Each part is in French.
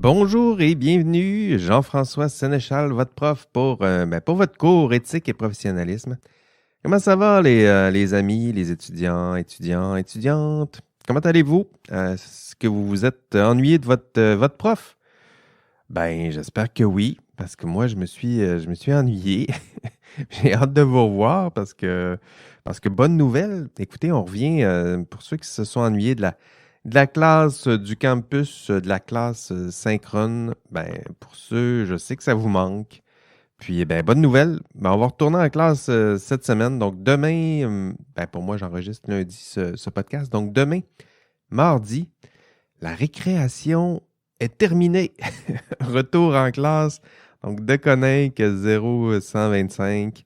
Bonjour et bienvenue, Jean-François Sénéchal, votre prof pour votre cours éthique et professionnalisme. Comment ça va les amis, les étudiantes? Comment allez-vous? Est-ce que vous vous êtes ennuyé de votre prof? Ben, j'espère que oui, parce que moi, je me suis ennuyé. J'ai hâte de vous revoir parce que bonne nouvelle. Écoutez, on revient pour ceux qui se sont ennuyés de la classe du campus, de la classe synchrone. Ben, pour ceux, je sais que ça vous manque. Puis, ben, bonne nouvelle. Ben, on va retourner en classe cette semaine. Donc, demain, ben, pour moi, j'enregistre lundi ce podcast. Donc, demain, mardi, la récréation est terminée. Retour en classe. Donc, de Connect 0125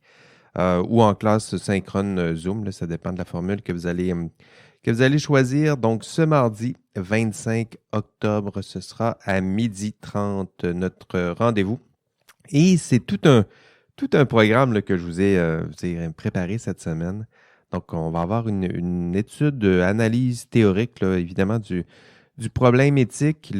ou en classe synchrone Zoom. Là, ça dépend de la formule que vous allez choisir. Donc, ce mardi 25 octobre, ce sera à 12h30 notre rendez-vous. Et c'est tout un programme là, que je vous ai préparé cette semaine. Donc, on va avoir une étude, analyse théorique, là, évidemment, du problème éthique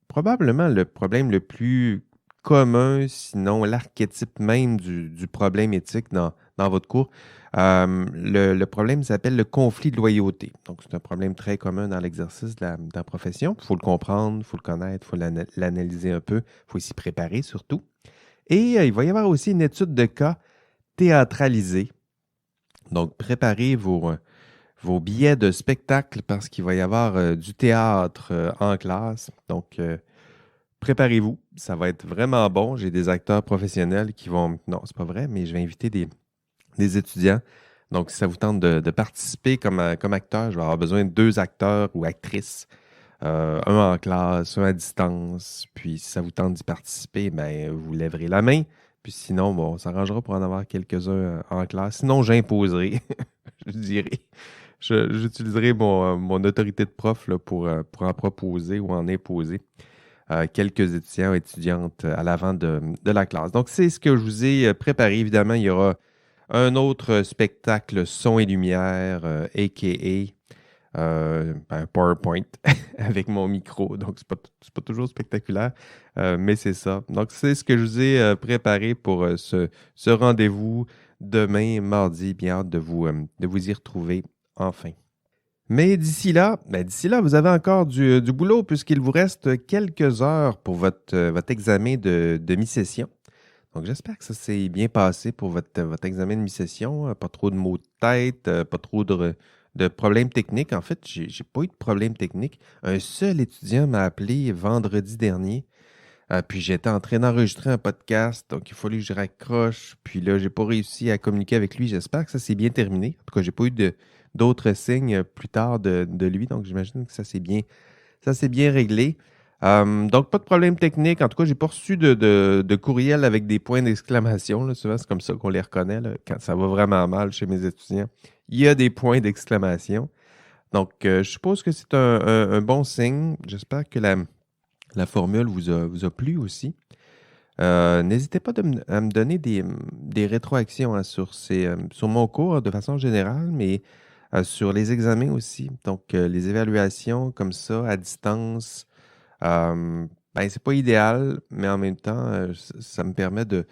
probablement le problème le plus commun, sinon l'archétype même du problème éthique dans votre cours. Le problème s'appelle le conflit de loyauté. Donc, c'est un problème très commun dans l'exercice de la profession. Il faut le comprendre, il faut le connaître, il faut l'analyser un peu, il faut s'y préparer surtout. Et il va y avoir aussi une étude de cas théâtralisée. Donc, préparez vos billets de spectacle parce qu'il va y avoir du théâtre en classe. Donc, préparez-vous. Ça va être vraiment bon. J'ai des acteurs professionnels qui vont... Non, c'est pas vrai, mais je vais inviter des étudiants. Donc, si ça vous tente de participer comme acteur, je vais avoir besoin de 2 acteurs ou actrices. Un en classe, un à distance. Puis, si ça vous tente d'y participer, ben, vous lèverez la main. Puis sinon, bon, on s'arrangera pour en avoir quelques-uns en classe. Sinon, j'imposerai, je dirais. J'utiliserai mon autorité de prof là, pour en proposer ou en imposer quelques étudiants et étudiantes à l'avant de la classe. Donc, c'est ce que je vous ai préparé. Évidemment, il y aura un autre spectacle son et lumière, a.k.a. PowerPoint avec mon micro. Donc, c'est pas toujours spectaculaire, mais c'est ça. Donc, c'est ce que je vous ai préparé pour ce rendez-vous demain, mardi. Bien hâte de vous y retrouver enfin. Mais d'ici là, vous avez encore du boulot puisqu'il vous reste quelques heures pour votre examen de mi-session. Donc, j'espère que ça s'est bien passé pour votre examen de mi-session. Pas trop de maux de tête, pas trop de problèmes techniques. En fait, j'ai pas eu de problème technique. Un seul étudiant m'a appelé vendredi dernier. Puis j'étais en train d'enregistrer un podcast, donc il fallait que je raccroche. Puis là, j'ai pas réussi à communiquer avec lui. J'espère que ça s'est bien terminé. En tout cas, j'ai pas eu d'autres signes plus tard de lui. Donc, j'imagine que ça s'est bien réglé. Donc, pas de problème technique. En tout cas, j'ai pas reçu de courriel avec des points d'exclamation. Là. Souvent, c'est comme ça qu'on les reconnaît là, quand ça va vraiment mal chez mes étudiants. Il y a des points d'exclamation. Donc, je suppose que c'est un bon signe. J'espère que la formule vous a plu aussi. N'hésitez pas à me donner des rétroactions hein, sur mon cours de façon générale, mais sur les examens aussi. Donc, les évaluations comme ça, à distance, ben, c'est pas idéal, mais en même temps, ça me permet de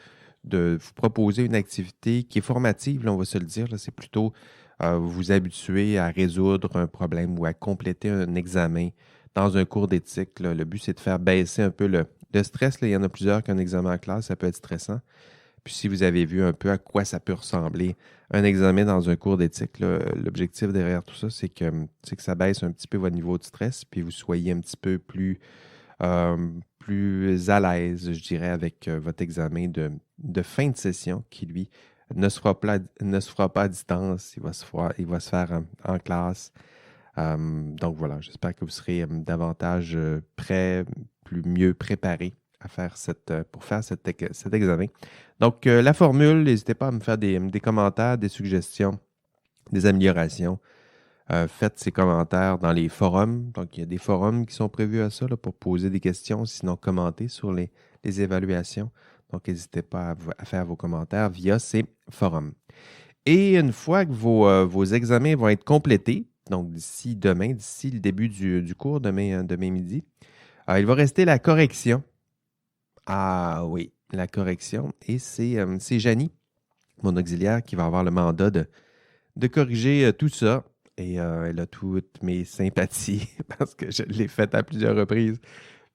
vous proposer une activité qui est formative, là, on va se le dire. Là, c'est plutôt vous habituer à résoudre un problème ou à compléter un examen dans un cours d'éthique. Là. Le but, c'est de faire baisser un peu le stress. Là. Il y en a plusieurs qu'un examen en classe, ça peut être stressant. Puis si vous avez vu un peu à quoi ça peut ressembler, un examen dans un cours d'éthique, là, l'objectif derrière tout ça, c'est que ça baisse un petit peu votre niveau de stress, puis vous soyez un petit peu plus à l'aise, je dirais, avec votre examen de fin de session qui, lui, ne se fera pas à distance, il va se faire en classe. Donc voilà, j'espère que vous serez davantage prêt, mieux préparé pour faire cet examen. Donc, la formule, n'hésitez pas à me faire des commentaires, des suggestions, des améliorations. Faites ces commentaires dans les forums. Donc, il y a des forums qui sont prévus à ça là, pour poser des questions, sinon commenter sur les évaluations. Donc, n'hésitez pas à faire vos commentaires via ces forums. Et une fois que vos examens vont être complétés, donc d'ici demain, d'ici le début du cours, demain midi, Il va rester la correction. Ah oui, la correction. Et c'est Janie, mon auxiliaire, qui va avoir le mandat de corriger tout ça. Et elle a toutes mes sympathies parce que je l'ai fait à plusieurs reprises.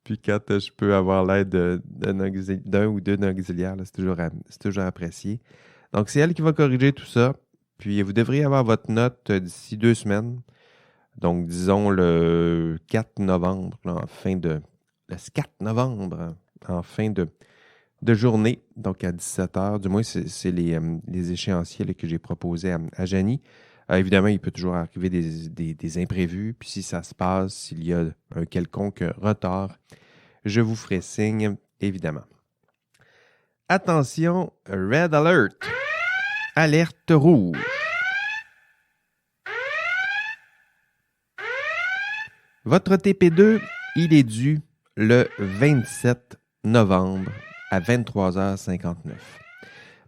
Puis quand je peux avoir l'aide d'un ou deux auxiliaires, là, c'est toujours apprécié. Donc, c'est elle qui va corriger tout ça. Puis, vous devriez avoir votre note d'ici 2 semaines. Donc, disons le 4 novembre, là, le 4 novembre, en fin de journée, donc à 17h. Du moins, c'est les échéanciers là, que j'ai proposés à Janie. Évidemment, il peut toujours arriver des imprévus. Puis, si ça se passe, s'il y a un quelconque retard, je vous ferai signe, évidemment. Attention, Red Alert! Alerte rouge! Votre TP2, il est dû le 27 novembre à 23h59.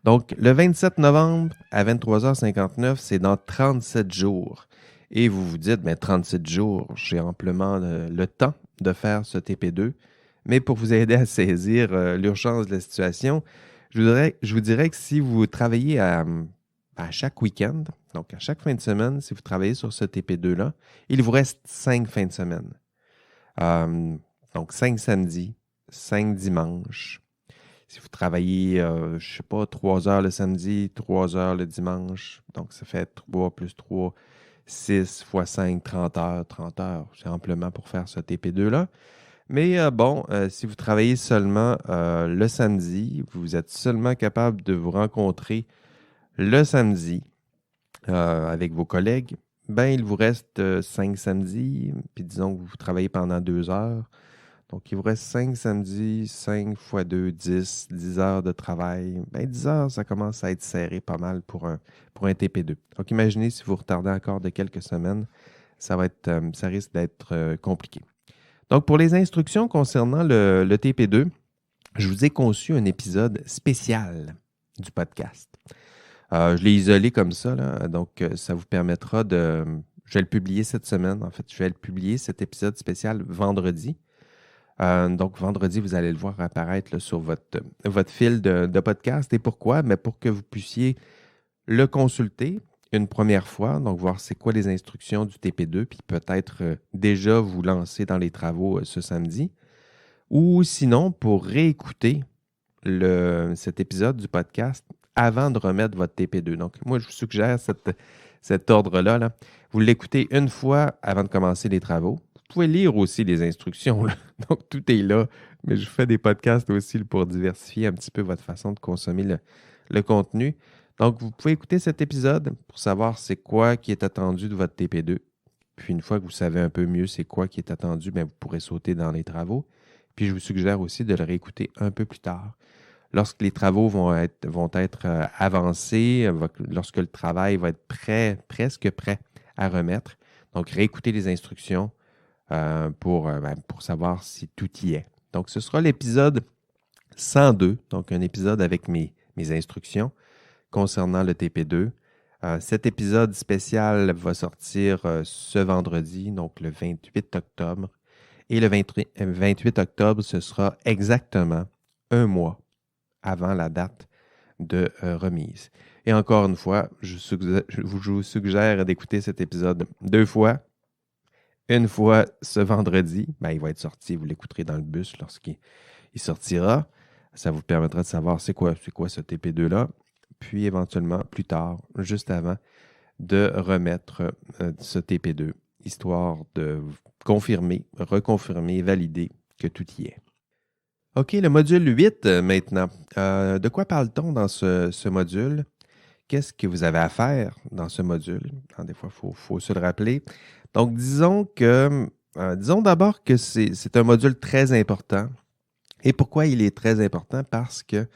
Donc, le 27 novembre à 23h59, c'est dans 37 jours. Et vous vous dites, 37 jours, j'ai amplement le temps de faire ce TP2. Mais pour vous aider à saisir l'urgence de la situation, je vous dirais que si vous travaillez à chaque week-end, donc à chaque fin de semaine, si vous travaillez sur ce TP2-là, il vous reste 5 fins de semaine. Donc 5 samedis, 5 dimanches. Si vous travaillez, je ne sais pas, 3 heures le samedi, 3 heures le dimanche, donc ça fait 3 plus 3, 6 fois 5, 30 heures. 30 heures, c'est amplement pour faire ce TP2-là. Mais si vous travaillez seulement le samedi, vous êtes seulement capable de vous rencontrer le samedi avec vos collègues, il vous reste 5 samedis, puis disons que vous travaillez pendant 2 heures. Donc, il vous reste 5 samedis, 5 fois 2, 10 heures de travail. 10 heures, ça commence à être serré pas mal pour un TP2. Donc, imaginez si vous retardez encore de quelques semaines, ça risque d'être compliqué. Donc, pour les instructions concernant le TP2, je vous ai conçu un épisode spécial du podcast. Je l'ai isolé comme ça, là, donc ça vous permettra de... Je vais le publier cette semaine. En fait, je vais le publier, cet épisode spécial, vendredi. Donc, vendredi, vous allez le voir apparaître là, sur votre fil de podcast. Et pourquoi? Pour que vous puissiez le consulter une première fois, donc voir c'est quoi les instructions du TP2, puis peut-être déjà vous lancer dans les travaux ce samedi. Ou sinon, pour réécouter cet épisode du podcast avant de remettre votre TP2. Donc, moi, je vous suggère cet ordre-là. Là. Vous l'écoutez une fois avant de commencer les travaux. Vous pouvez lire aussi les instructions. Là. Donc, tout est là. Mais je fais des podcasts aussi pour diversifier un petit peu votre façon de consommer le contenu. Donc, vous pouvez écouter cet épisode pour savoir c'est quoi qui est attendu de votre TP2. Puis, une fois que vous savez un peu mieux c'est quoi qui est attendu, vous pourrez sauter dans les travaux. Puis, je vous suggère aussi de le réécouter un peu plus tard. Lorsque les travaux vont être avancés, lorsque le travail va être presque prêt à remettre. Donc, réécouter les instructions pour savoir si tout y est. Donc, ce sera l'épisode 102, donc un épisode avec mes instructions concernant le TP2. Cet épisode spécial va sortir ce vendredi, donc le 28 octobre. Et le 28 octobre, ce sera exactement un mois avant la date de remise. Et encore une fois, je vous suggère d'écouter cet épisode 2 fois. Une fois ce vendredi, il va être sorti, vous l'écouterez dans le bus lorsqu'il sortira. Ça vous permettra de savoir c'est quoi ce TP2-là. Puis éventuellement, plus tard, juste avant, de remettre ce TP2, histoire de confirmer, reconfirmer, valider que tout y est. OK, le module 8 maintenant. De quoi parle-t-on dans ce module? Qu'est-ce que vous avez à faire dans ce module? Des fois, il faut se le rappeler. Donc, disons d'abord que c'est un module très important. Et pourquoi il est très important? Parce que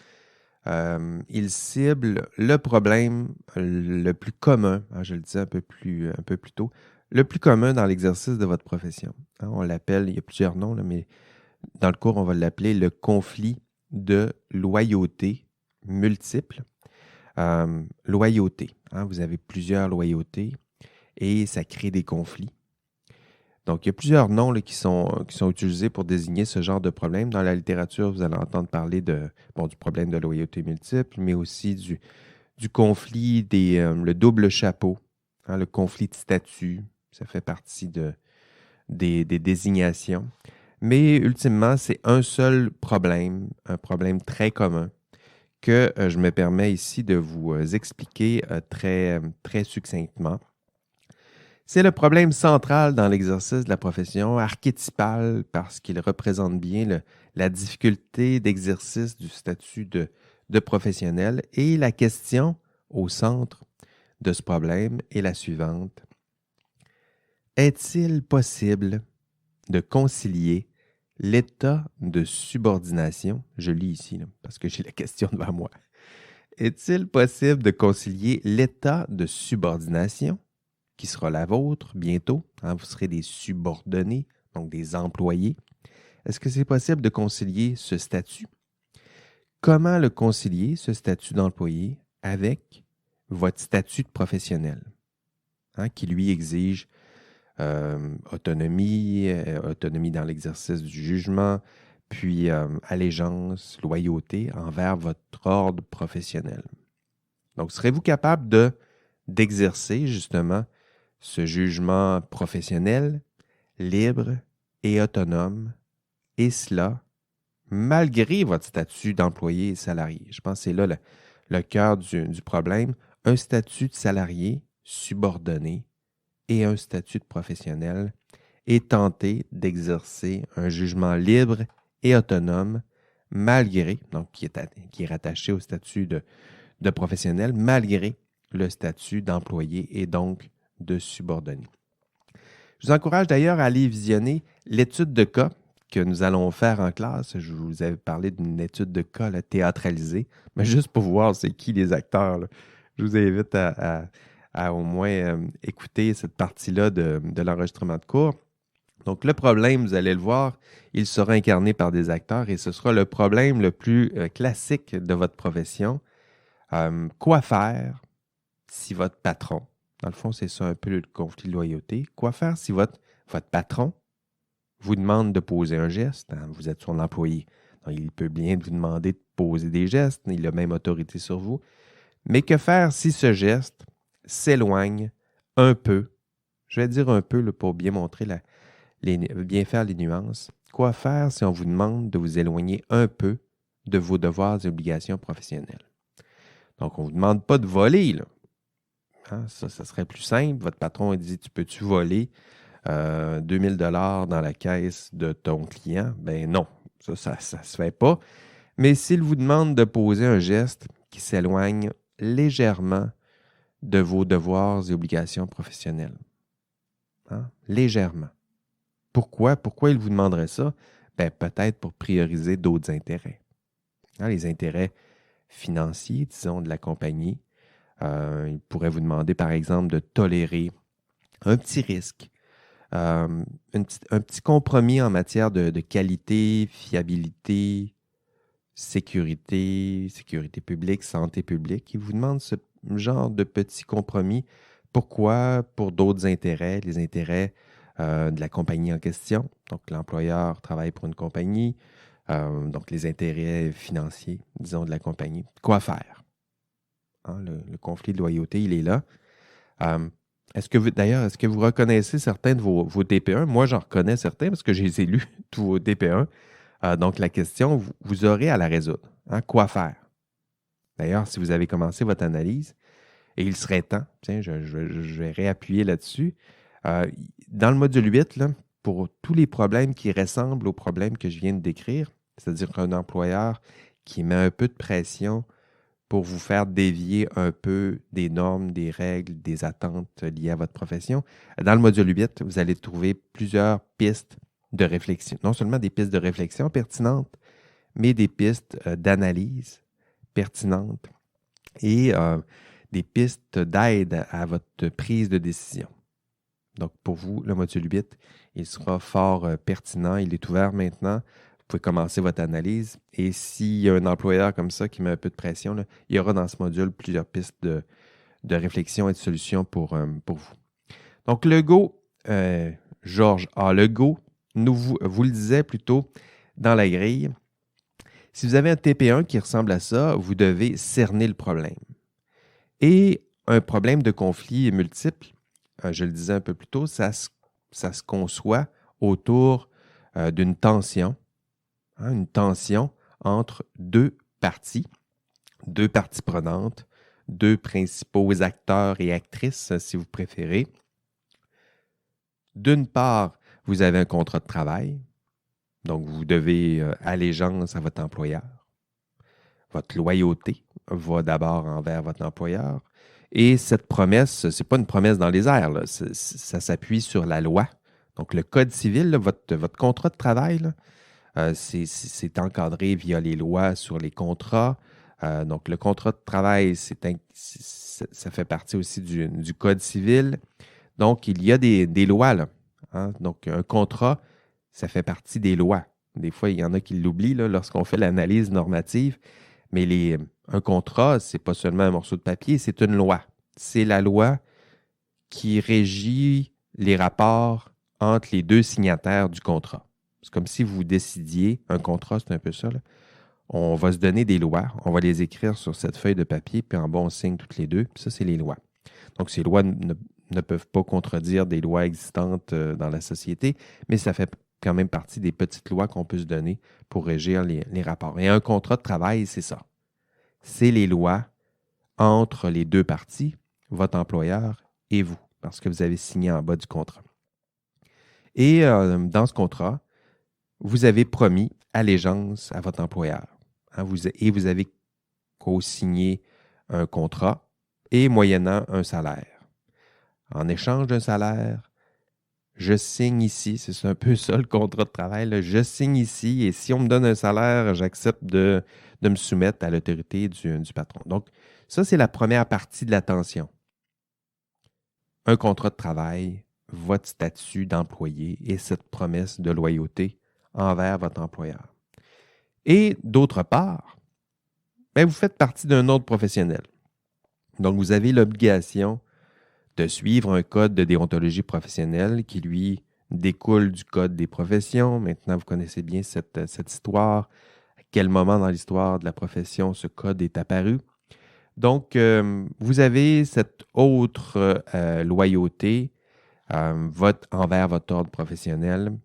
il cible le problème le plus commun, je le disais un peu plus tôt, le plus commun dans l'exercice de votre profession. On l'appelle, il y a plusieurs noms, là, mais dans le cours, on va l'appeler le conflit de loyauté multiple. Loyauté. Vous avez plusieurs loyautés et ça crée des conflits. Donc, il y a plusieurs noms là, qui sont utilisés pour désigner ce genre de problème. Dans la littérature, vous allez entendre parler du problème de loyauté multiple, mais aussi du conflit le double chapeau, hein, le conflit de statut. Ça fait partie des désignations. Mais ultimement, c'est un seul problème, un problème très commun que je me permets ici de vous expliquer très succinctement. C'est le problème central dans l'exercice de la profession, archétypal parce qu'il représente bien la difficulté d'exercice du statut de professionnel. Et la question au centre de ce problème est la suivante. Est-il possible de concilier l'état de subordination, je lis ici là, parce que j'ai la question devant moi, est-il possible de concilier l'état de subordination qui sera la vôtre bientôt, hein, vous serez des subordonnés, donc des employés. Est-ce que c'est possible de concilier ce statut? Comment le concilier, ce statut d'employé, avec votre statut de professionnel, hein, qui lui exige autonomie dans l'exercice du jugement, puis allégeance, loyauté envers votre ordre professionnel. Donc, serez-vous capable d'exercer justement ce jugement professionnel, libre et autonome, et cela malgré votre statut d'employé et salarié? Je pense que c'est là le cœur du problème. Un statut de salarié subordonné et un statut de professionnel et tenter d'exercer un jugement libre et autonome malgré, donc qui est rattaché au statut de professionnel, malgré le statut d'employé et donc de subordonné. Je vous encourage d'ailleurs à aller visionner l'étude de cas que nous allons faire en classe. Je vous avais parlé d'une étude de cas là, théâtralisée, mais juste pour voir c'est qui les acteurs. Là. Je vous invite à au moins écouter cette partie-là de l'enregistrement de cours. Donc, le problème, vous allez le voir, il sera incarné par des acteurs et ce sera le problème le plus classique de votre profession. Quoi faire si votre patron, dans le fond, c'est ça un peu le conflit de loyauté, quoi faire si votre patron vous demande de poser un geste, hein, vous êtes son employé. Donc, il peut bien vous demander de poser des gestes, il a même autorité sur vous. Mais que faire si ce geste s'éloigne un peu, je vais dire un peu là, pour bien montrer bien faire les nuances. Quoi faire si on vous demande de vous éloigner un peu de vos devoirs et obligations professionnelles? Donc, on ne vous demande pas de voler, là. Hein, ça serait plus simple. Votre patron dit, tu peux-tu voler 2000 $ dans la caisse de ton client? Ben non, ça se fait pas. Mais s'il vous demande de poser un geste qui s'éloigne légèrement de vos devoirs et obligations professionnelles, hein, légèrement. Pourquoi? Pourquoi il vous demanderait ça? Ben, peut-être pour prioriser d'autres intérêts. Hein, les intérêts financiers, disons, de la compagnie. Il pourrait vous demander, par exemple, de tolérer un petit risque, un petit compromis en matière de qualité, fiabilité, sécurité publique, santé publique. Il vous demande ce genre de petit compromis. Pourquoi? Pour d'autres intérêts, les intérêts de la compagnie en question. Donc, l'employeur travaille pour une compagnie, donc les intérêts financiers, disons, de la compagnie. Quoi faire? Hein, le conflit de loyauté, il est là. Est-ce que vous reconnaissez certains de vos TP1? Moi, j'en reconnais certains parce que je les ai lus, tous vos TP1. Donc, la question, vous aurez à la résoudre. Hein? Quoi faire? D'ailleurs, si vous avez commencé votre analyse, et il serait temps, tiens, je vais réappuyer là-dessus. Dans le module 8, là, pour tous les problèmes qui ressemblent aux problèmes que je viens de décrire, c'est-à-dire un employeur qui met un peu de pression pour vous faire dévier un peu des normes, des règles, des attentes liées à votre profession. Dans le module 8, vous allez trouver plusieurs pistes de réflexion. Non seulement des pistes de réflexion pertinentes, mais des pistes d'analyse pertinentes et des pistes d'aide à votre prise de décision. Donc, pour vous, le module 8, il sera fort pertinent. Il est ouvert maintenant. Vous pouvez commencer votre analyse. Et s'il y a un employeur comme ça qui met un peu de pression, là, il y aura dans ce module plusieurs pistes de réflexion et de solutions pour vous. Donc, le go, Georges A. Legault vous le disait plutôt dans la grille. Si vous avez un TP1 qui ressemble à ça, vous devez cerner le problème. Et un problème de conflit multiple, je le disais un peu plus tôt, ça se conçoit autour d'une tension, une tension entre deux parties prenantes, deux principaux acteurs et actrices, si vous préférez. D'une part, vous avez un contrat de travail, donc vous devez allégeance à votre employeur. Votre loyauté va d'abord envers votre employeur. Et cette promesse, ce n'est pas une promesse dans les airs, là. Ça s'appuie sur la loi. Donc, le Code civil, là, votre contrat de travail, là, c'est encadré via les lois sur les contrats. Donc, le contrat de travail, ça fait partie aussi du Code civil. Donc, il y a des lois, là. Hein? Donc, un contrat, ça fait partie des lois. Des fois, il y en a qui l'oublient là, lorsqu'on fait l'analyse normative. Mais un contrat, ce n'est pas seulement un morceau de papier, c'est une loi. C'est la loi qui régit les rapports entre les deux signataires du contrat. C'est comme si vous décidiez, un contrat, c'est un peu ça, là. On va se donner des lois, on va les écrire sur cette feuille de papier, puis en bas, on signe toutes les deux, puis ça, c'est les lois. Donc, ces lois ne peuvent pas contredire des lois existantes dans la société, mais ça fait quand même partie des petites lois qu'on peut se donner pour régir les rapports. Et un contrat de travail, c'est ça. C'est les lois entre les deux parties, votre employeur et vous, parce que vous avez signé en bas du contrat. Et dans ce contrat, vous avez promis allégeance à votre employeur. Hein, vous avez co-signé un contrat et moyennant un salaire. En échange d'un salaire, je signe ici, c'est un peu ça le contrat de travail, là, je signe ici et si on me donne un salaire, j'accepte de me soumettre à l'autorité du patron. Donc, ça, c'est la première partie de la tension. Un contrat de travail, votre statut d'employé et cette promesse de loyauté envers votre employeur. Et d'autre part, vous faites partie d'un ordre professionnel. Donc, vous avez l'obligation de suivre un code de déontologie professionnelle qui, lui, découle du code des professions. Maintenant, vous connaissez bien cette histoire. À quel moment dans l'histoire de la profession ce code est apparu? Donc, vous avez cette autre loyauté envers votre ordre professionnel.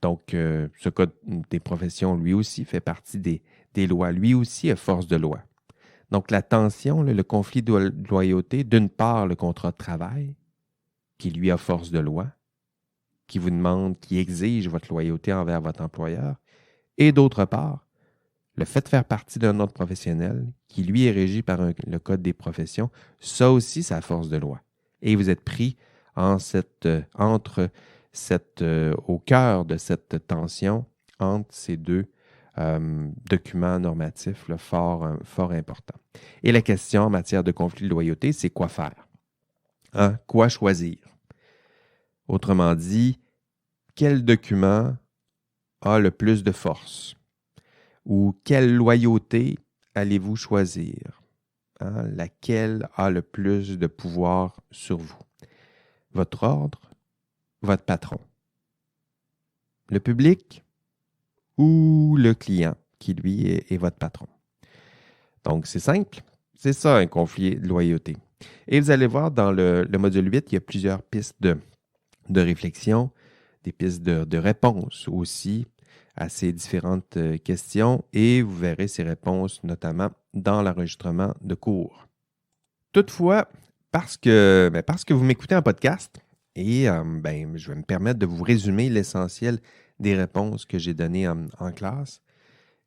Donc, ce code des professions, lui aussi, fait partie des lois. Lui aussi est force de loi. Donc, la tension, le conflit de loyauté, d'une part, le contrat de travail, qui lui a force de loi, qui vous demande, qui exige votre loyauté envers votre employeur, et d'autre part, le fait de faire partie d'un ordre professionnel, qui lui est régi par le Code des professions, ça aussi, c'est la force de loi. Et vous êtes pris au cœur de cette tension entre ces deux documents normatifs là, fort importants. Et la question en matière de conflit de loyauté, c'est quoi faire? Hein? Quoi choisir? Autrement dit, quel document a le plus de force? Ou quelle loyauté allez-vous choisir? Hein? Laquelle a le plus de pouvoir sur vous? Votre ordre, votre patron? Le public ou le client qui, lui, est votre patron? Donc, c'est simple. C'est ça, un conflit de loyauté. Et vous allez voir, dans le module 8, il y a plusieurs pistes de réflexion, des pistes de réponse aussi à ces différentes questions et vous verrez ces réponses notamment dans l'enregistrement de cours. Toutefois, parce que vous m'écoutez en podcast et je vais me permettre de vous résumer l'essentiel des réponses que j'ai données en classe.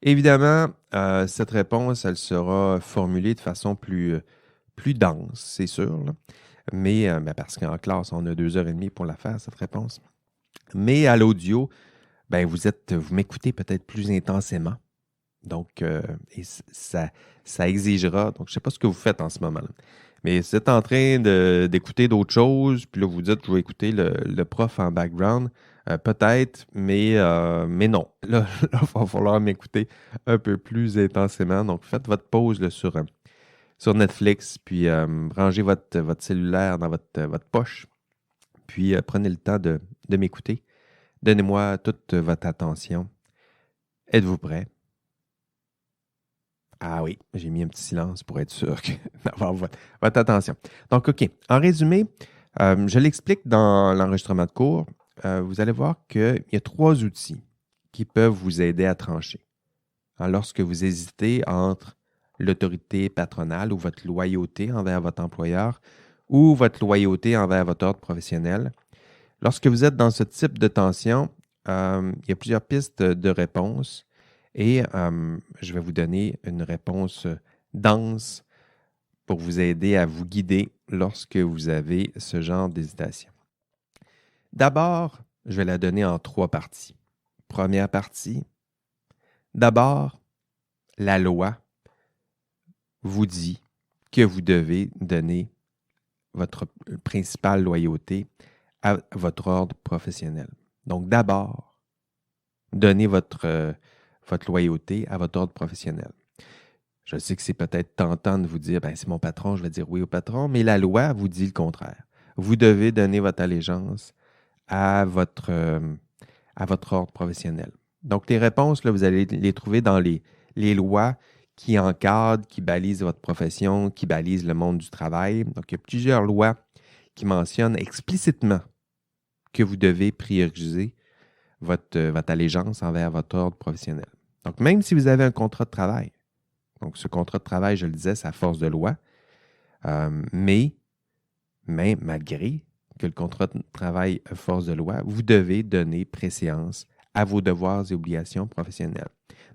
Évidemment, cette réponse, elle sera formulée de façon plus dense, c'est sûr, là. Mais parce qu'en classe, on a 2h30 pour la faire, cette réponse. Mais à l'audio, vous m'écoutez peut-être plus intensément. Donc, et ça exigera. Donc, je ne sais pas ce que vous faites en ce moment-là. Mais si vous êtes en train d'écouter d'autres choses, puis là, vous dites, je vais écouter le prof en background, peut-être, mais non. Là, il va falloir m'écouter un peu plus intensément. Donc, faites votre pause là, sur Netflix, puis rangez votre cellulaire dans votre poche. Puis prenez le temps de m'écouter. Donnez-moi toute votre attention. Êtes-vous prêts? Ah oui, j'ai mis un petit silence pour être sûr d'avoir votre attention. Donc, OK. En résumé, je l'explique dans l'enregistrement de cours. Vous allez voir qu'il y a 3 outils qui peuvent vous aider à trancher. Lorsque vous hésitez entre l'autorité patronale ou votre loyauté envers votre employeur ou votre loyauté envers votre ordre professionnel, lorsque vous êtes dans ce type de tension, il y a plusieurs pistes de réponse et je vais vous donner une réponse dense pour vous aider à vous guider lorsque vous avez ce genre d'hésitation. D'abord, je vais la donner en 3 parties. Première partie, d'abord, la loi vous dit que vous devez donner votre principale loyauté à votre ordre professionnel. Donc, d'abord, donnez votre loyauté à votre ordre professionnel. Je sais que c'est peut-être tentant de vous dire, ben c'est mon patron, je vais dire oui au patron, mais la loi vous dit le contraire. Vous devez donner votre allégeance à votre ordre professionnel. Donc, les réponses, là, vous allez les trouver dans les lois qui encadrent, qui balisent votre profession, qui balisent le monde du travail. Donc, il y a plusieurs lois qui mentionnent explicitement que vous devez prioriser votre allégeance envers votre ordre professionnel. Donc, même si vous avez un contrat de travail, donc ce contrat de travail, je le disais, c'est à force de loi, mais malgré que le contrat de travail a force de loi, vous devez donner préséance à vos devoirs et obligations professionnelles.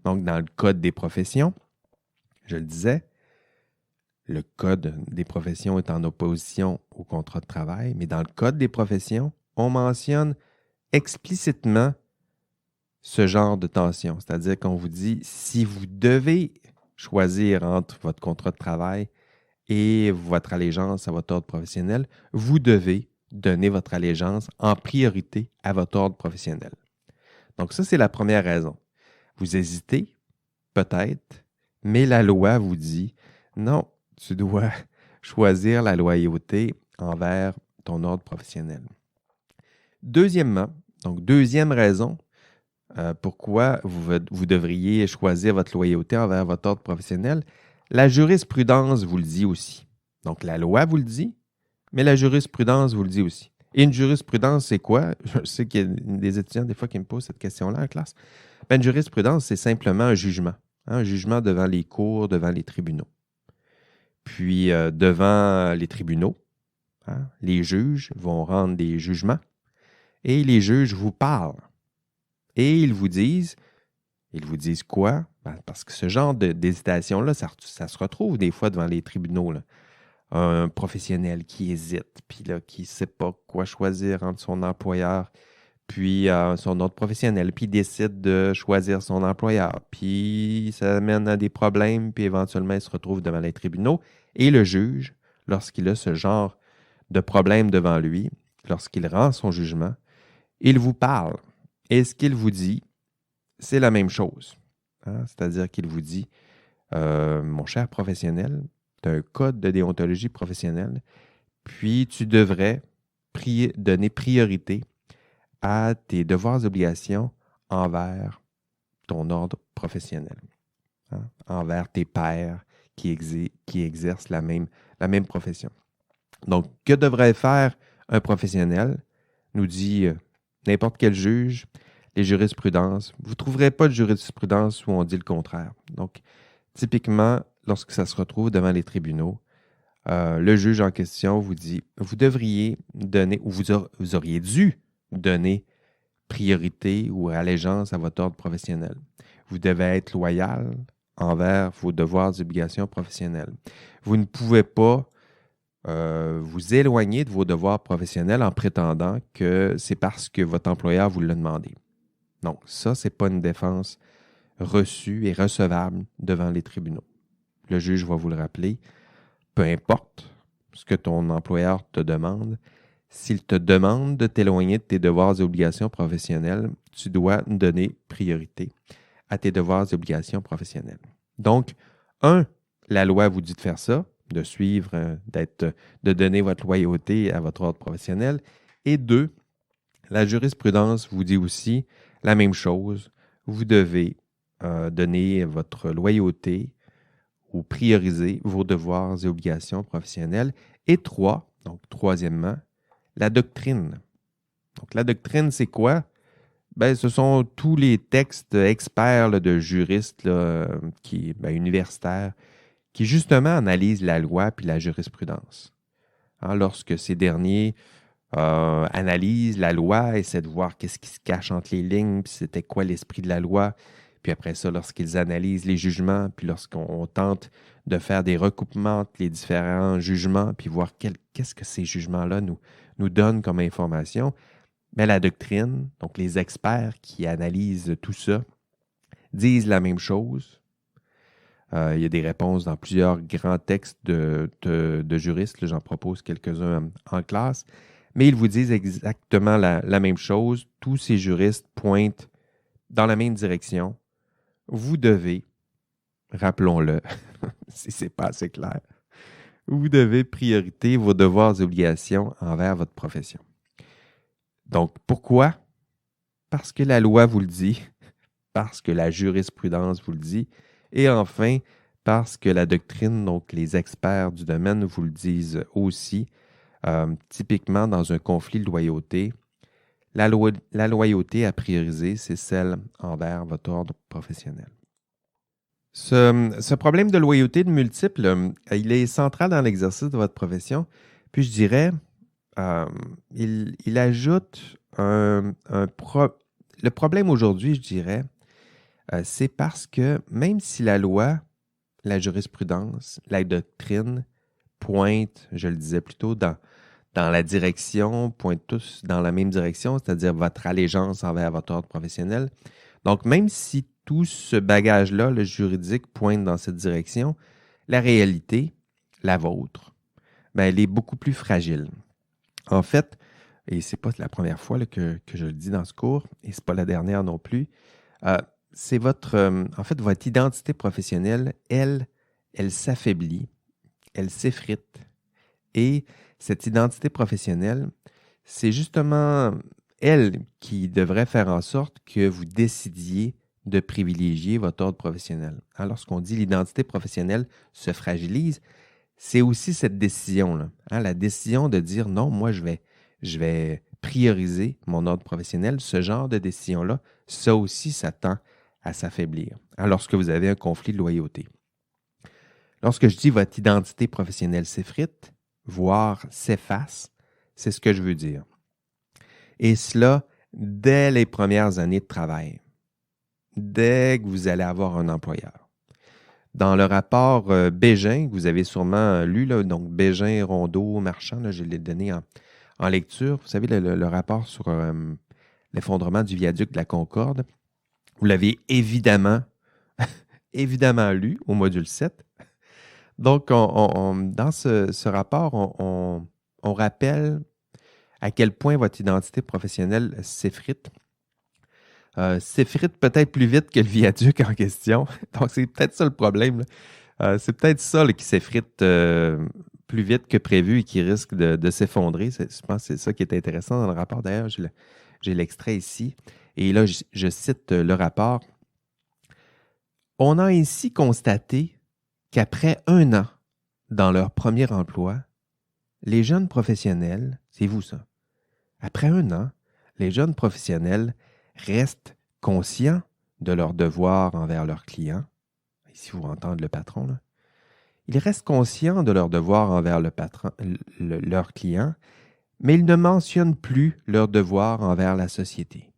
Donc, dans le Code des professions, je le disais, le Code des professions est en opposition au contrat de travail, mais dans le Code des professions, on mentionne explicitement ce genre de tension. C'est-à-dire qu'on vous dit, si vous devez choisir entre votre contrat de travail et votre allégeance à votre ordre professionnel, vous devez donner votre allégeance en priorité à votre ordre professionnel. Donc ça, c'est la première raison. Vous hésitez, peut-être, mais la loi vous dit, non, tu dois choisir la loyauté envers ton ordre professionnel. Deuxièmement, donc deuxième raison, pourquoi vous devriez choisir votre loyauté envers votre ordre professionnel, la jurisprudence vous le dit aussi. Donc, la loi vous le dit, mais la jurisprudence vous le dit aussi. Et une jurisprudence, c'est quoi? Je sais qu'il y a des étudiants, des fois, qui me posent cette question-là en classe. Une jurisprudence, c'est simplement un jugement. Un jugement devant les cours, devant les tribunaux. Puis, devant les tribunaux, les juges vont rendre des jugements et les juges vous parlent. Et ils vous disent quoi? Parce que ce genre d'hésitation-là, ça se retrouve des fois devant les tribunaux. Là. Un professionnel qui hésite, puis là, qui ne sait pas quoi choisir entre son employeur, puis son autre professionnel, puis il décide de choisir son employeur. Puis ça amène à des problèmes, puis éventuellement, il se retrouve devant les tribunaux. Et le juge, lorsqu'il a ce genre de problème devant lui, lorsqu'il rend son jugement, il vous parle. Et ce qu'il vous dit, c'est la même chose. C'est-à-dire qu'il vous dit, mon cher professionnel, tu as un code de déontologie professionnelle, puis tu devrais donner priorité à tes devoirs et obligations envers ton ordre professionnel, envers tes pairs qui exercent la même profession. Donc, que devrait faire un professionnel, nous dit n'importe quel juge, les jurisprudences. Vous ne trouverez pas de jurisprudence où on dit le contraire. Donc, typiquement, lorsque ça se retrouve devant les tribunaux, le juge en question vous dit, vous devriez donner, ou vous auriez dû donner priorité ou allégeance à votre ordre professionnel. Vous devez être loyal envers vos devoirs et obligations professionnelles. Vous ne pouvez pas vous éloigner de vos devoirs professionnels en prétendant que c'est parce que votre employeur vous l'a demandé. Donc, ça, ce n'est pas une défense reçue et recevable devant les tribunaux. Le juge va vous le rappeler. Peu importe ce que ton employeur te demande, s'il te demande de t'éloigner de tes devoirs et obligations professionnelles, tu dois donner priorité à tes devoirs et obligations professionnelles. Donc, la loi vous dit de faire ça, de suivre, de donner votre loyauté à votre ordre professionnel. Et 2, la jurisprudence vous dit aussi la même chose. Vous devez donner votre loyauté ou prioriser vos devoirs et obligations professionnelles. Et 3, donc troisièmement, la doctrine. Donc la doctrine, c'est quoi? Ben, ce sont tous les textes experts là, de juristes là, universitaires qui justement analysent la loi puis la jurisprudence. Lorsque ces derniers analysent la loi, essaient de voir qu'est-ce qui se cache entre les lignes, puis c'était quoi l'esprit de la loi. Puis après ça, lorsqu'ils analysent les jugements, puis lorsqu'on tente de faire des recoupements entre les différents jugements, puis voir qu'est-ce que ces jugements-là nous donnent comme information, mais la doctrine, donc les experts qui analysent tout ça, disent la même chose. Il y a des réponses dans plusieurs grands textes de juristes. Là, j'en propose quelques-uns en classe. Mais ils vous disent exactement la même chose. Tous ces juristes pointent dans la même direction. Vous devez, rappelons-le, si ce n'est pas assez clair, vous devez prioriter vos devoirs et obligations envers votre profession. Donc, pourquoi? Parce que la loi vous le dit, parce que la jurisprudence vous le dit, et enfin, parce que la doctrine, donc les experts du domaine vous le disent aussi. Typiquement, dans un conflit de loyauté, la loyauté à prioriser, c'est celle envers votre ordre professionnel. Ce problème de loyauté de multiples, il est central dans l'exercice de votre profession. Puis je dirais, il ajoute le problème aujourd'hui, je dirais, c'est parce que même si la loi, la jurisprudence, la doctrine pointent, je le disais plus tôt, dans la direction, pointent tous dans la même direction, c'est-à-dire votre allégeance envers votre ordre professionnel. Donc, même si tout ce bagage-là, le juridique, pointe dans cette direction, la réalité, la vôtre, ben, elle est beaucoup plus fragile. En fait, et ce n'est pas la première fois là, que je le dis dans ce cours, et ce n'est pas la dernière non plus, c'est votre identité professionnelle, elle s'affaiblit, elle s'effrite. Et cette identité professionnelle, c'est justement elle qui devrait faire en sorte que vous décidiez de privilégier votre ordre professionnel. Lorsqu'on dit l'identité professionnelle se fragilise, c'est aussi cette décision-là. La décision de dire non, moi je vais prioriser mon ordre professionnel. Ce genre de décision-là, ça aussi, ça tend à s'affaiblir lorsque vous avez un conflit de loyauté. Lorsque je dis votre identité professionnelle s'effrite, voire s'efface, c'est ce que je veux dire. Et cela dès les premières années de travail, dès que vous allez avoir un employeur. Dans le rapport Bégin, que vous avez sûrement lu, là, donc Bégin, Rondeau, Marchand, là, je l'ai donné en lecture. Vous savez, le rapport sur l'effondrement du viaduc de la Concorde. Vous l'avez évidemment lu au module 7. Donc, dans ce rapport, on rappelle à quel point votre identité professionnelle s'effrite. S'effrite peut-être plus vite que le viaduc en question. Donc, c'est peut-être ça le problème. C'est peut-être ça là, qui s'effrite plus vite que prévu et qui risque de s'effondrer. Je pense que c'est ça qui est intéressant dans le rapport. D'ailleurs, j'ai l'extrait ici. Et là, je cite le rapport. On a ainsi constaté qu'après 1 an dans leur premier emploi, les jeunes professionnels, c'est vous ça, après 1 an, les jeunes professionnels restent conscients de leurs devoirs envers leurs clients. Ici, vous entendez le patron. Là. Ils restent conscients de leurs devoirs envers leurs clients, mais ils ne mentionnent plus leurs devoirs envers la société.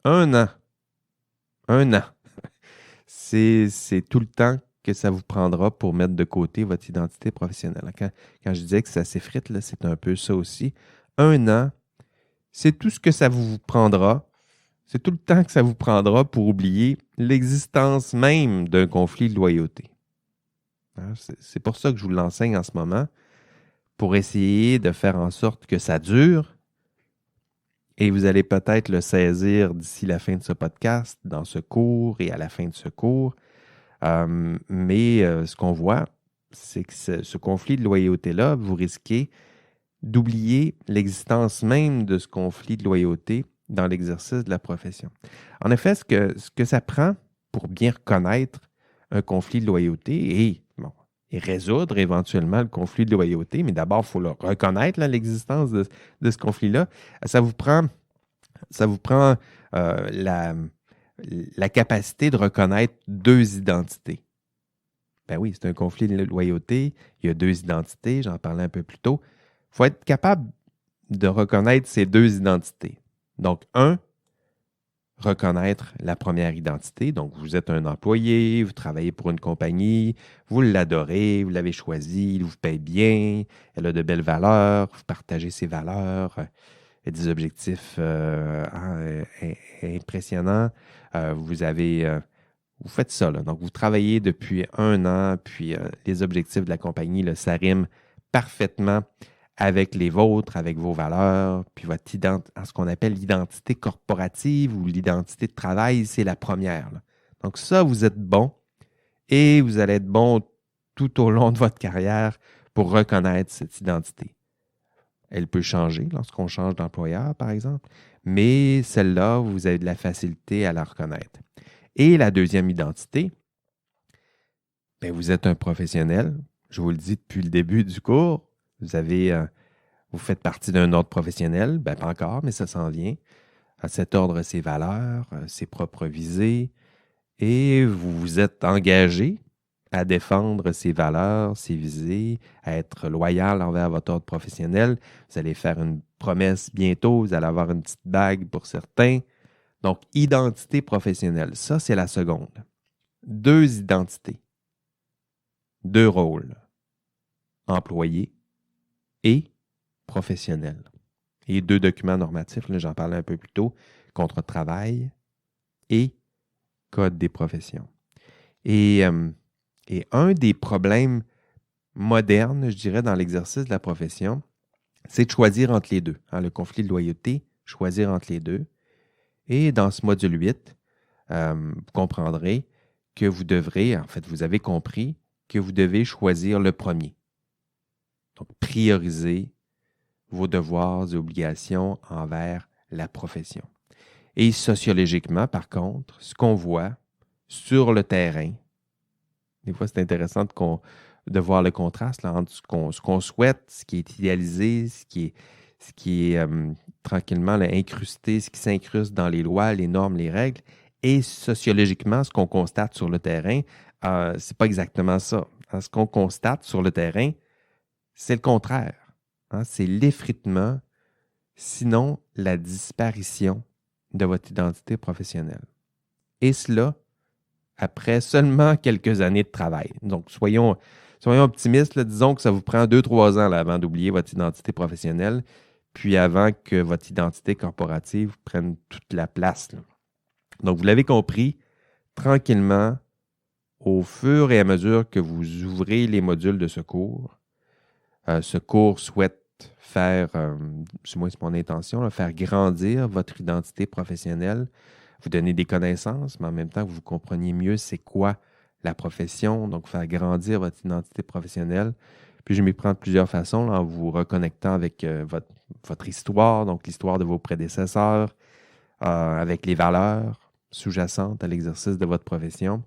1 an. 1 an. C'est tout le temps que ça vous prendra pour mettre de côté votre identité professionnelle. Quand je disais que ça s'effrite, là, c'est un peu ça aussi. 1 an, c'est tout ce que ça vous prendra. C'est tout le temps que ça vous prendra pour oublier l'existence même d'un conflit de loyauté. C'est pour ça que je vous l'enseigne en ce moment, pour essayer de faire en sorte que ça dure. Et vous allez peut-être le saisir d'ici la fin de ce podcast, dans ce cours et à la fin de ce cours. Mais ce qu'on voit, c'est que ce conflit de loyauté-là, vous risquez d'oublier l'existence même de ce conflit de loyauté dans l'exercice de la profession. En effet, ce que ça prend pour bien reconnaître un conflit de loyauté et résoudre éventuellement le conflit de loyauté, mais d'abord, il faut le reconnaître, là, l'existence de ce conflit-là. Ça vous prend la capacité de reconnaître deux identités. Ben oui, c'est un conflit de loyauté, il y a deux identités, j'en parlais un peu plus tôt. Il faut être capable de reconnaître ces deux identités. Donc, reconnaître la première identité. Donc, vous êtes un employé, vous travaillez pour une compagnie, vous l'adorez, vous l'avez choisie, il vous paye bien, elle a de belles valeurs, vous partagez ses valeurs, des objectifs impressionnants. Vous faites ça, là. Donc, vous travaillez depuis 1 an, puis les objectifs de la compagnie, là, ça rime parfaitement avec les vôtres, avec vos valeurs, puis ce qu'on appelle l'identité corporative ou l'identité de travail, c'est la première, là. Donc ça, vous êtes bon et vous allez être bon tout au long de votre carrière pour reconnaître cette identité. Elle peut changer lorsqu'on change d'employeur, par exemple, mais celle-là, vous avez de la facilité à la reconnaître. Et la deuxième identité, bien, vous êtes un professionnel. Je vous le dis depuis le début du cours. Vous faites partie d'un ordre professionnel. Bien, pas encore, mais ça s'en vient. Cet ordre a ses valeurs, ses propres visées, et vous vous êtes engagé à défendre ses valeurs, ses visées, à être loyal envers votre ordre professionnel. Vous allez faire une promesse bientôt, vous allez avoir une petite bague pour certains. Donc, identité professionnelle, ça, c'est la seconde. Deux identités, deux rôles, employé et professionnel. Et deux documents normatifs, là, j'en parlais un peu plus tôt, contrat de travail et code des professions. Et un des problèmes modernes, je dirais, dans l'exercice de la profession, c'est de choisir entre les deux. Le conflit de loyauté, choisir entre les deux. Et dans ce module 8, vous comprendrez que vous avez compris que vous devez choisir le premier. Donc, prioriser vos devoirs et obligations envers la profession. Et sociologiquement, par contre, ce qu'on voit sur le terrain, des fois, c'est intéressant de voir le contraste là, entre ce qu'on souhaite, ce qui est idéalisé, ce qui est tranquillement là, incrusté, ce qui s'incruste dans les lois, les normes, les règles, et sociologiquement, ce qu'on constate sur le terrain, c'est pas exactement ça. Ce qu'on constate sur le terrain, c'est le contraire. C'est l'effritement, sinon la disparition de votre identité professionnelle. Et cela, après seulement quelques années de travail. Donc, soyons optimistes, là, disons que ça vous prend 2-3 ans là, avant d'oublier votre identité professionnelle, puis avant que votre identité corporative prenne toute la place, là. Donc, vous l'avez compris, tranquillement, au fur et à mesure que vous ouvrez les modules de ce cours souhaite faire, du moins c'est mon intention, là, faire grandir votre identité professionnelle, vous donner des connaissances, mais en même temps que vous compreniez mieux c'est quoi la profession, donc faire grandir votre identité professionnelle. Puis je m'y prends de plusieurs façons, là, en vous reconnectant avec votre histoire, donc l'histoire de vos prédécesseurs, avec les valeurs sous-jacentes à l'exercice de votre profession,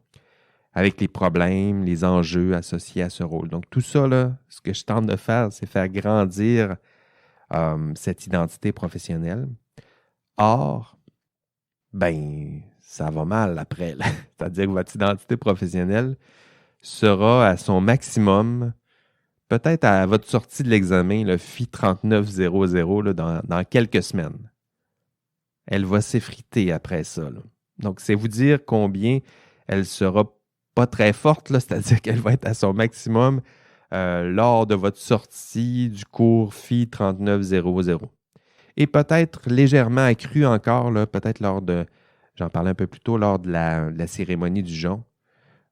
avec les problèmes, les enjeux associés à ce rôle. Donc tout ça, là, ce que je tente de faire, c'est faire grandir cette identité professionnelle. Or, ben, ça va mal après, là. C'est-à-dire que votre identité professionnelle sera à son maximum, peut-être à votre sortie de l'examen, le FI 3900, là, dans quelques semaines. Elle va s'effriter après ça, là. Donc, c'est vous dire combien elle sera pas très forte, là, c'est-à-dire qu'elle va être à son maximum lors de votre sortie du cours FI 3900. Et peut-être légèrement accru encore, là, peut-être j'en parlais un peu plus tôt, lors de la cérémonie du jonc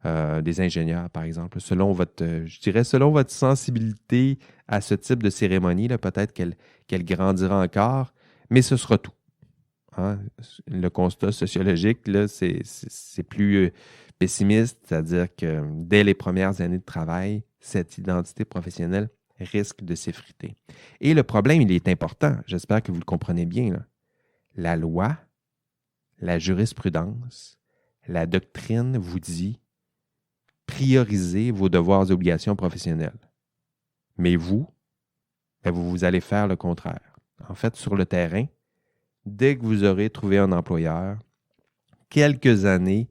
des ingénieurs, par exemple. Selon votre sensibilité à ce type de cérémonie, là, peut-être qu'elle grandira encore, mais ce sera tout. Le constat sociologique, là, c'est plus pessimiste, c'est-à-dire que dès les premières années de travail, cette identité professionnelle, risque de s'effriter. Et le problème, il est important. J'espère que vous le comprenez bien, là. La loi, la jurisprudence, la doctrine vous dit priorisez vos devoirs et obligations professionnelles. Mais vous allez faire le contraire. En fait, sur le terrain, dès que vous aurez trouvé un employeur, quelques années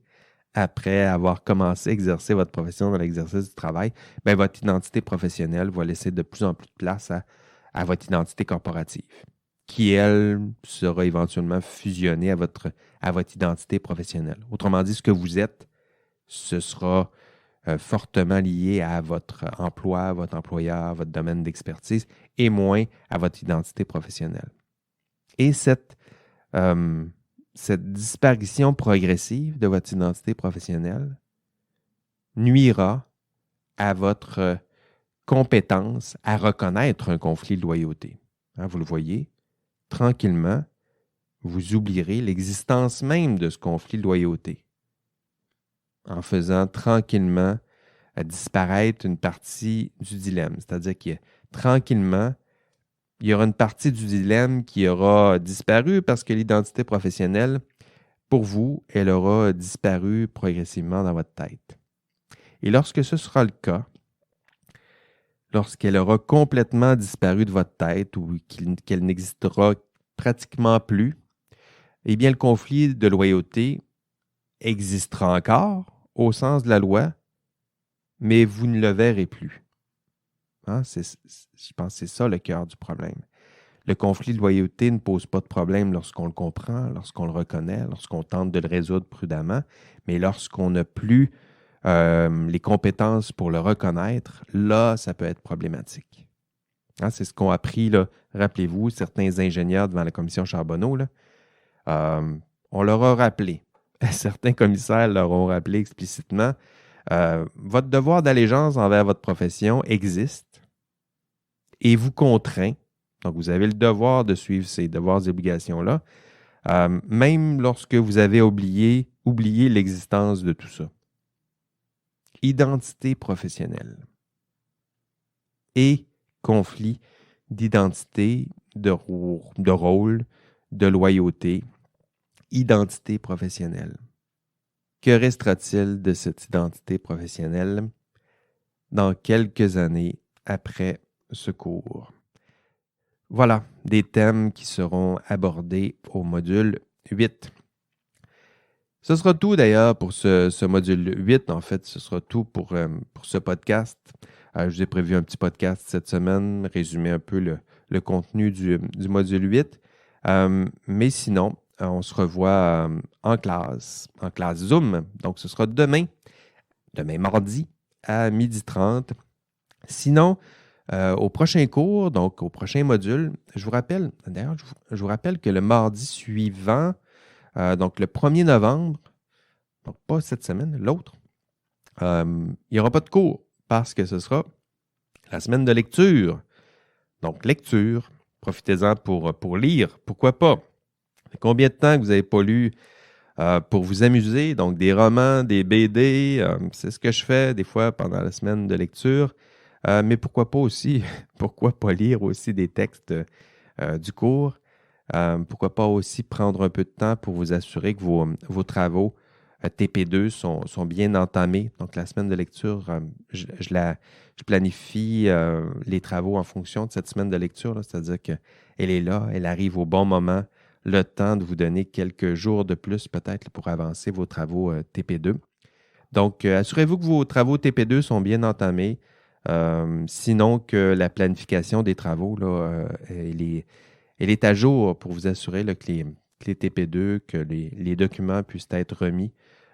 après avoir commencé à exercer votre profession dans l'exercice du travail, votre identité professionnelle va laisser de plus en plus de place à votre identité corporative, qui, elle, sera éventuellement fusionnée à votre identité professionnelle. Autrement dit, ce que vous êtes, ce sera fortement lié à votre emploi, votre employeur, votre domaine d'expertise, et moins à votre identité professionnelle. Et cette disparition progressive de votre identité professionnelle nuira à votre compétence à reconnaître un conflit de loyauté. Hein, vous le voyez, tranquillement, vous oublierez l'existence même de ce conflit de loyauté en faisant tranquillement disparaître une partie du dilemme. C'est-à-dire que tranquillement, il y aura une partie du dilemme qui aura disparu parce que l'identité professionnelle, pour vous, elle aura disparu progressivement dans votre tête. Et lorsque ce sera le cas, lorsqu'elle aura complètement disparu de votre tête ou qu'elle n'existera pratiquement plus, eh bien, le conflit de loyauté existera encore au sens de la loi, mais vous ne le verrez plus. Hein? Je pense que c'est ça le cœur du problème. Le conflit de loyauté ne pose pas de problème lorsqu'on le comprend, lorsqu'on le reconnaît, lorsqu'on tente de le résoudre prudemment, mais lorsqu'on n'a plus les compétences pour le reconnaître, là, ça peut être problématique. Hein? C'est ce qu'ont appris, là, rappelez-vous, certains ingénieurs devant la commission Charbonneau. Là, on leur a rappelé, certains commissaires leur ont rappelé explicitement, votre devoir d'allégeance envers votre profession existe et vous contraint. Donc, vous avez le devoir de suivre ces devoirs et obligations-là, même lorsque vous avez oublié l'existence de tout ça. Identité professionnelle et conflit d'identité, de rôle, de loyauté, identité professionnelle. Que restera-t-il de cette identité professionnelle dans quelques années après ce cours? Voilà, des thèmes qui seront abordés au module 8. Ce sera tout d'ailleurs pour ce module 8. En fait, ce sera tout pour ce podcast. Je vous ai prévu un petit podcast cette semaine, résumer un peu le contenu du module 8. Mais sinon, on se revoit en classe Zoom. Donc, ce sera demain mardi à 12h30. Sinon, au prochain cours, donc au prochain module, je vous rappelle que le mardi suivant, donc le 1er novembre, donc pas cette semaine, l'autre, il n'y aura pas de cours parce que ce sera la semaine de lecture. Donc, lecture, profitez-en pour lire, pourquoi pas. Combien de temps que vous n'avez pas lu pour vous amuser? Donc, des romans, des BD, c'est ce que je fais des fois pendant la semaine de lecture. Mais pourquoi pas aussi, pourquoi pas lire aussi des textes du cours? Pourquoi pas aussi prendre un peu de temps pour vous assurer que vos travaux TP2 sont bien entamés. Donc, la semaine de lecture, je planifie les travaux en fonction de cette semaine de lecture, là, c'est-à-dire qu'elle est là, elle arrive au bon moment, le temps de vous donner quelques jours de plus peut-être pour avancer vos travaux TP2. Donc, assurez-vous que vos travaux TP2 sont bien entamés. Sinon que la planification des travaux, là, elle est à jour pour vous assurer là, que les TP2, que les documents puissent être remis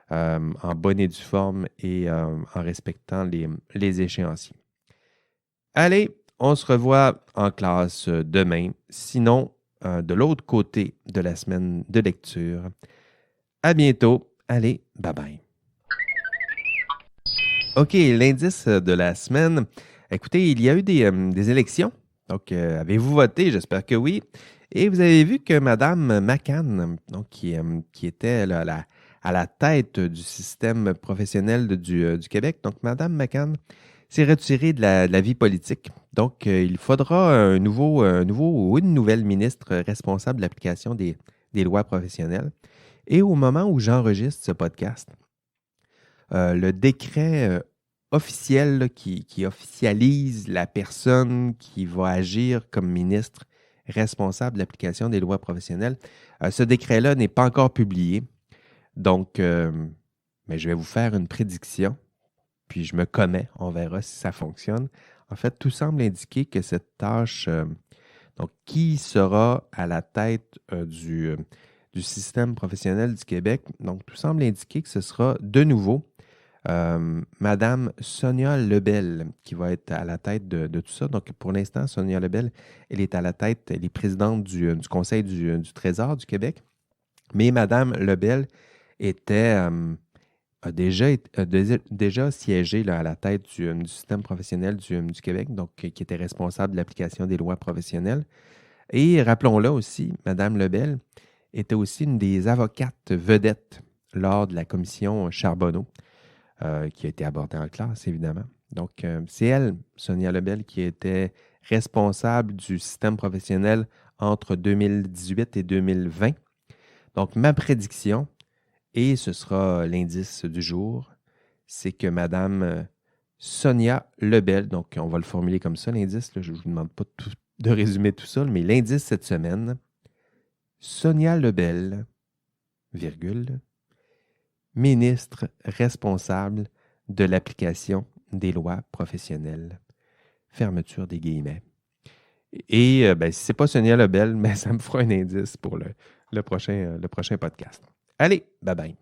en bonne et due forme et en respectant les échéanciers. Allez, on se revoit en classe demain. Sinon, de l'autre côté de la semaine de lecture. À bientôt. Allez, bye-bye. OK, l'indice de la semaine. Écoutez, il y a eu des élections. Donc, avez-vous voté? J'espère que oui. Et vous avez vu que Mme McCann, donc, qui était là, à la tête du système professionnel du Québec, donc Mme McCann s'est retirée de la vie politique. Donc, il faudra un nouveau ou une nouvelle ministre responsable de l'application des lois professionnelles. Et au moment où j'enregistre ce podcast, le décret officiel là, qui officialise la personne qui va agir comme ministre responsable de l'application des lois professionnelles, ce décret-là n'est pas encore publié. Donc, mais je vais vous faire une prédiction, puis je me connais, on verra si ça fonctionne. En fait, tout semble indiquer que cette tâche, donc qui sera à la tête du système professionnel du Québec, donc tout semble indiquer que ce sera de nouveau Madame Sonia Lebel qui va être à la tête de tout ça. Donc, pour l'instant, Sonia Lebel, elle est à la tête, elle est présidente du Conseil du Trésor du Québec. Mais Madame Lebel a déjà siégé là, à la tête du système professionnel du Québec, donc qui était responsable de l'application des lois professionnelles. Et rappelons-le aussi, Madame Lebel était aussi une des avocates vedettes lors de la commission Charbonneau, qui a été abordée en classe, évidemment. Donc, c'est elle, Sonia Lebel, qui était responsable du système professionnel entre 2018 et 2020. Donc, ma prédiction, et ce sera l'indice du jour, c'est que Madame Sonia Lebel, donc on va le formuler comme ça, l'indice, là, je ne vous demande pas de résumer tout ça, mais l'indice cette semaine, Sonia Lebel, virgule, ministre responsable de l'application des lois professionnelles. Fermeture des guillemets. Et si ce n'est pas Sonia Lebel, mais ça me fera un indice pour le prochain podcast. Allez, bye bye.